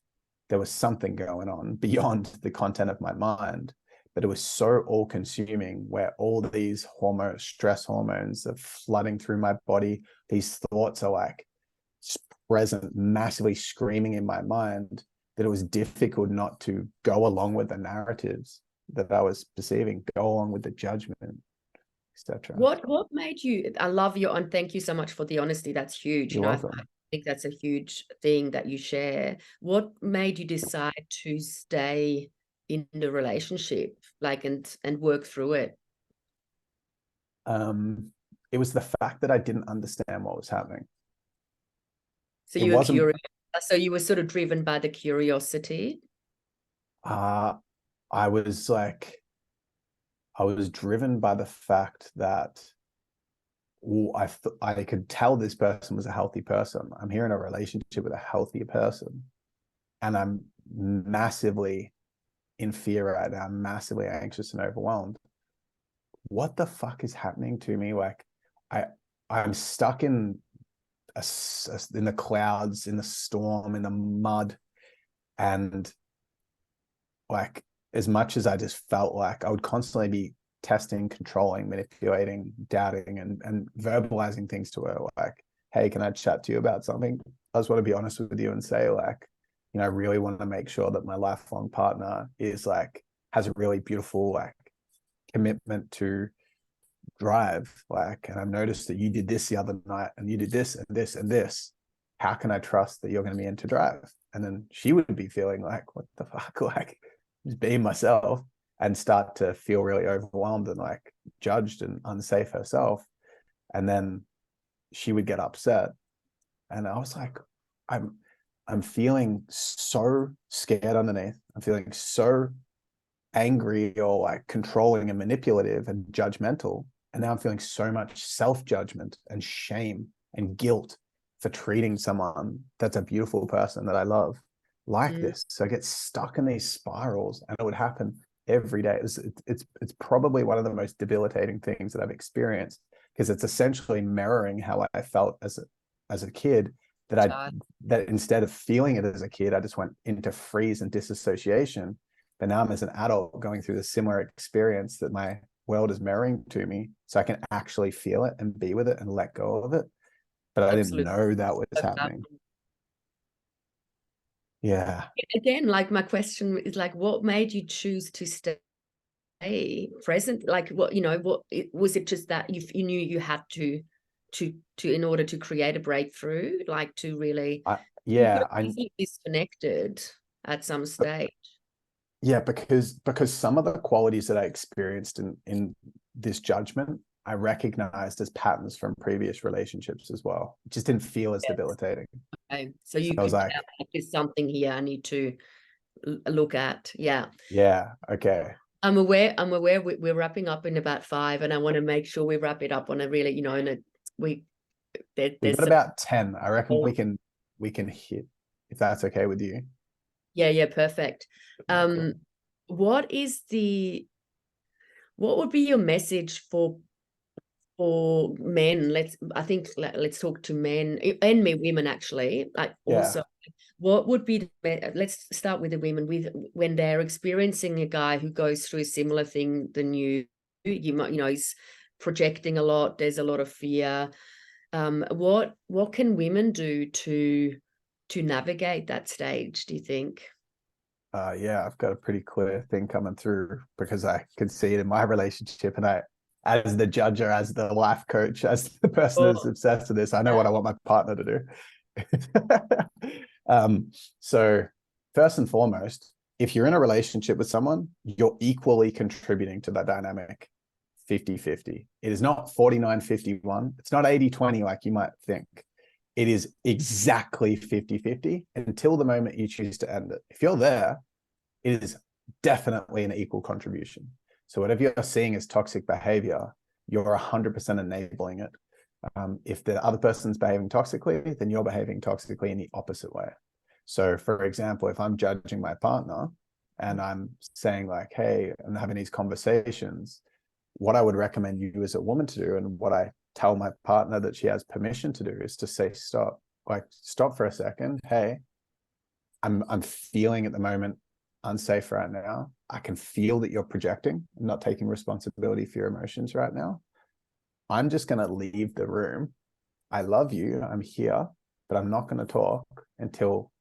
there was something going on beyond the content of my mind. But it was so all consuming, where all these stress hormones are flooding through my body. These thoughts are like present, massively screaming in my mind, that it was difficult not to go along with the narratives that I was perceiving, go along with the judgment, etc. What made you, I love your, and thank you so much for the honesty. That's huge. You're welcome. I think that's a huge thing that you share. What made you decide to stay in the relationship, like, and work through it? It was the fact that I didn't understand what was happening. So you were curious. So you were sort of driven by the curiosity. I was driven by the fact that I could tell this person was a healthy person. I'm here in a relationship with a healthy person, and I'm massively in fear right now. I'm massively anxious and overwhelmed. What the fuck is happening to me? Like, I'm stuck in the clouds, in the storm, in the mud, and like, as much as I just felt like I would constantly be testing, controlling, manipulating, doubting, and verbalizing things to her, like, hey, can I chat to you about something? I just want to be honest with you and say, like, I really want to make sure that my lifelong partner is like, has a really beautiful like commitment to drive, like, and I've noticed that you did this the other night, and you did this and this and this. How can I trust that you're going to be into drive? And then she would be feeling like, what the fuck, like, just being myself, and start to feel really overwhelmed and like judged and unsafe herself. And then she would get upset, and I was like, I'm feeling so scared underneath. I'm feeling so angry or like controlling and manipulative and judgmental. And now I'm feeling so much self-judgment and shame and guilt for treating someone that's a beautiful person that I love like this. So I get stuck in these spirals, and it would happen every day. It's probably one of the most debilitating things that I've experienced, because it's essentially mirroring how I felt as a kid, that instead of feeling it as a kid, I just went into freeze and disassociation. But now I'm, as an adult, going through the similar experience that my world is mirroring to me, so I can actually feel it and be with it and let go of it. But I didn't know that was happening. Yeah. Again, like, my question is like, what made you choose to stay present? Like, what was it just that you knew you had to in order to create a breakthrough, like to really I disconnected at some stage? Yeah, because some of the qualities that I experienced in this judgment, I recognized as patterns from previous relationships as well. It just didn't feel as debilitating. Okay. So you could like, there's something here I need to look at. Yeah. Yeah. Okay. I'm aware we're wrapping up in about 5, and I want to make sure we wrap it up on a really, we've got about 10. I reckon we can hit, if that's okay with you. Yeah, perfect. Cool. What would be your message for men? Let's talk to men and women, actually. Like, also, what would be let's start with the women, when they're experiencing a guy who goes through a similar thing than you might, he's projecting a lot. There's a lot of fear. What can women do to navigate that stage, do you think? Yeah, I've got a pretty clear thing coming through because I can see it in my relationship, and I, as the judge or as the life coach, as the person who's Oh, obsessed with this, I know what I want my partner to do. So first and foremost, if you're in a relationship with someone, you're equally contributing to that dynamic 50-50. It is not 49-51. It's not 80-20 like you might think. It is exactly 50-50 until the moment you choose to end it. If you're there, it is definitely an equal contribution. So whatever you're seeing as toxic behavior, you're 100% enabling it. If the other person's behaving toxically, then you're behaving toxically in the opposite way. So for example, if I'm judging my partner and I'm saying like, hey, I'm having these conversations, what I would recommend you as a woman to do, and what I tell my partner that she has permission to do, is to say, stop, like stop for a second. Hey, I'm feeling at the moment unsafe right now. I can feel that you're projecting and not taking responsibility for your emotions right now. I'm just going to leave the room. I love you. I'm here, but I'm not going to talk until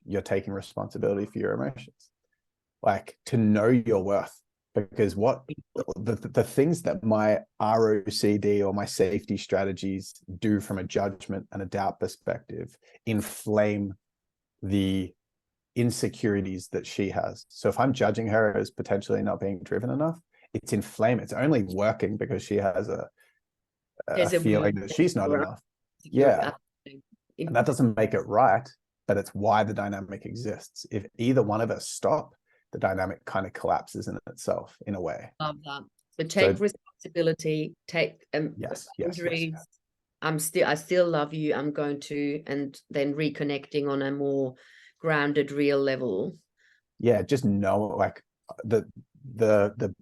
you're taking responsibility for your emotions. Like, to know your worth, because what the things that my ROCD or my safety strategies do from a judgment and a doubt perspective inflame the insecurities that she has. So if I'm judging her as potentially not being driven enough, it's inflamed. It's only working because she has a there's a feeling that she's not enough. Yeah. And that doesn't make it right, but it's why the dynamic exists. If either one of us stop, the dynamic kind of collapses in itself in a way. Love that. So take responsibility, take yes. boundaries. I still love you. I'm going to, and then reconnecting on a more grounded, real level. Yeah, just know, like, the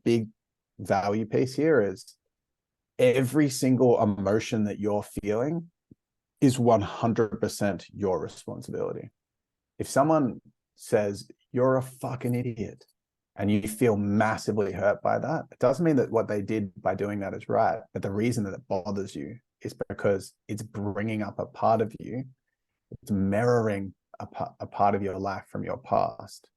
big value piece here is every single emotion that you're feeling is 100% your responsibility. If someone says you're a fucking idiot and you feel massively hurt by that, it doesn't mean that what they did by doing that is right. But the reason that it bothers you is because it's bringing up a part of you. It's mirroring a part of your life from your past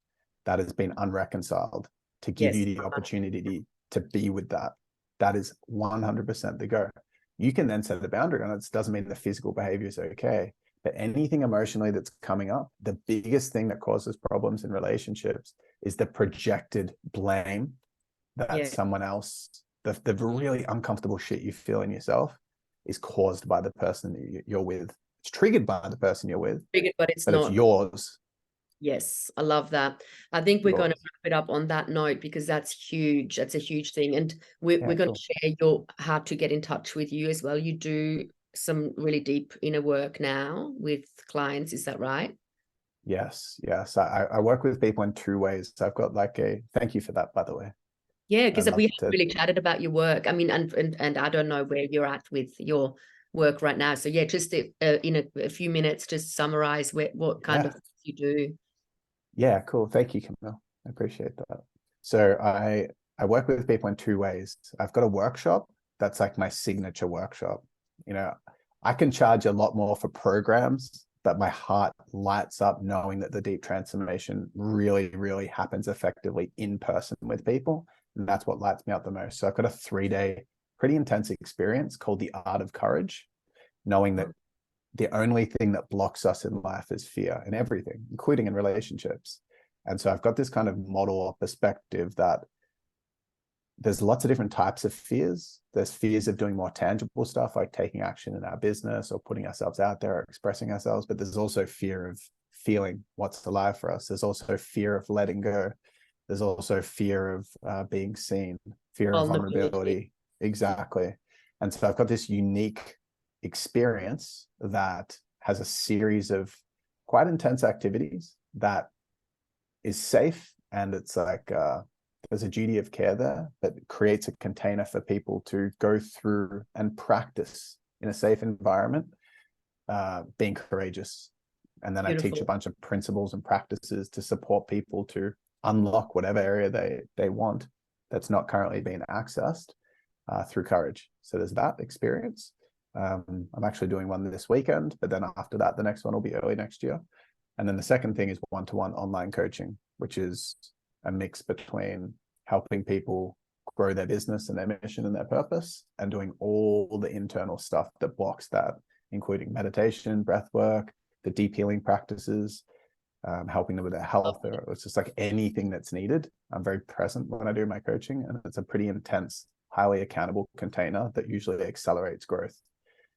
that has been unreconciled, to give you the opportunity to be with that. That is 100% the go. You can then set a boundary on it. It doesn't mean the physical behavior is okay, but anything emotionally that's coming up, the biggest thing that causes problems in relationships is the projected blame that someone else, the really uncomfortable shit you feel in yourself, is caused by the person that you're with. It's triggered by the person you're with, but it's not yours. Yes, I love that. I think we're going to wrap it up on that note, because that's huge. That's a huge thing. And we're going to share how to get in touch with you as well. You do some really deep inner work now with clients. Is that right? Yes. I work with people in two ways. So I've got thank you for that, by the way. Yeah, because we haven't really chatted about your work. I mean, and I don't know where you're at with your work right now. So yeah, just in a few minutes, just summarize what kind of things you do. Yeah, cool. Thank you, Camille. I appreciate that. So I work with people in two ways. I've got a workshop that's like my signature workshop. I can charge a lot more for programs, but my heart lights up knowing that the deep transformation really, really happens effectively in person with people. And that's what lights me up the most. So I've got a 3-day, pretty intense experience called The Art of Courage, knowing that the only thing that blocks us in life is fear, in everything, including in relationships. And so I've got this kind of model or perspective that there's lots of different types of fears. There's fears of doing more tangible stuff, like taking action in our business or putting ourselves out there or expressing ourselves. But there's also fear of feeling what's alive for us. There's also fear of letting go. There's also fear of being seen, fear of vulnerability. Exactly. And so I've got this unique experience that has a series of quite intense activities that is safe, and it's like there's a duty of care there, but creates a container for people to go through and practice in a safe environment, being courageous. And then Beautiful. I teach a bunch of principles and practices to support people to unlock whatever area they want that's not currently being accessed, through courage. So there's that experience. I'm actually doing one this weekend, but then after that, the next one will be early next year. And then the second thing is one-to-one online coaching, which is a mix between helping people grow their business and their mission and their purpose, and doing all the internal stuff that blocks that, including meditation, breath work, the deep healing practices, helping them with their health. Or it's just like anything that's needed. I'm very present when I do my coaching, and it's a pretty intense, highly accountable container that usually accelerates growth.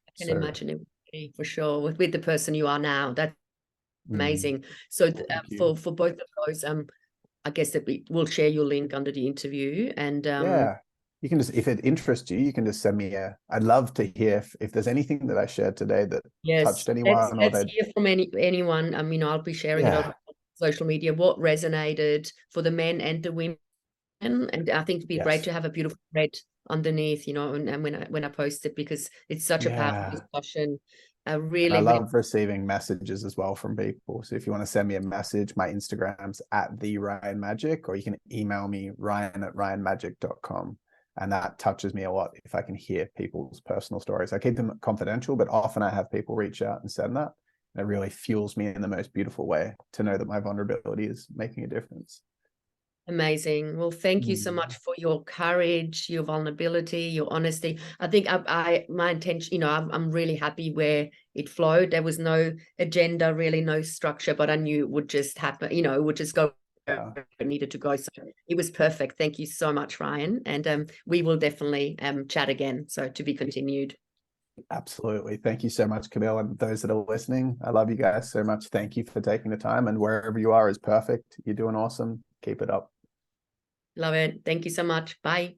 I can imagine it for sure with the person you are now. That's amazing. So for both of those, I guess that we'll share your link under the interview, and yeah, you can just, if it interests you, you can just send me I'd love to hear if there's anything that I shared today that touched anyone. Let's hear from anyone. I'll be sharing it on social media, what resonated for the men and the women. And I think it'd be great to have a beautiful thread underneath, and when I post it, because it's such a powerful discussion. I love receiving messages as well from people. So if you want to send me a message, my Instagram's @TheRyanMagic, or you can email me ryan@ryanmagic.com. And that touches me a lot if I can hear people's personal stories. I keep them confidential, but often I have people reach out and send that. And it really fuels me in the most beautiful way to know that my vulnerability is making a difference. Amazing. Well, thank you so much for your courage, your vulnerability, your honesty. I think my intention, I'm really happy where it flowed. There was no agenda, really no structure, but I knew it would just happen, it would just go where it needed to go. So it was perfect. Thank you so much, Ryan. And we will definitely chat again. So to be continued. Absolutely. Thank you so much, Camille, and those that are listening. I love you guys so much. Thank you for taking the time, and wherever you are is perfect. You're doing awesome. Keep it up. Love it. Thank you so much. Bye.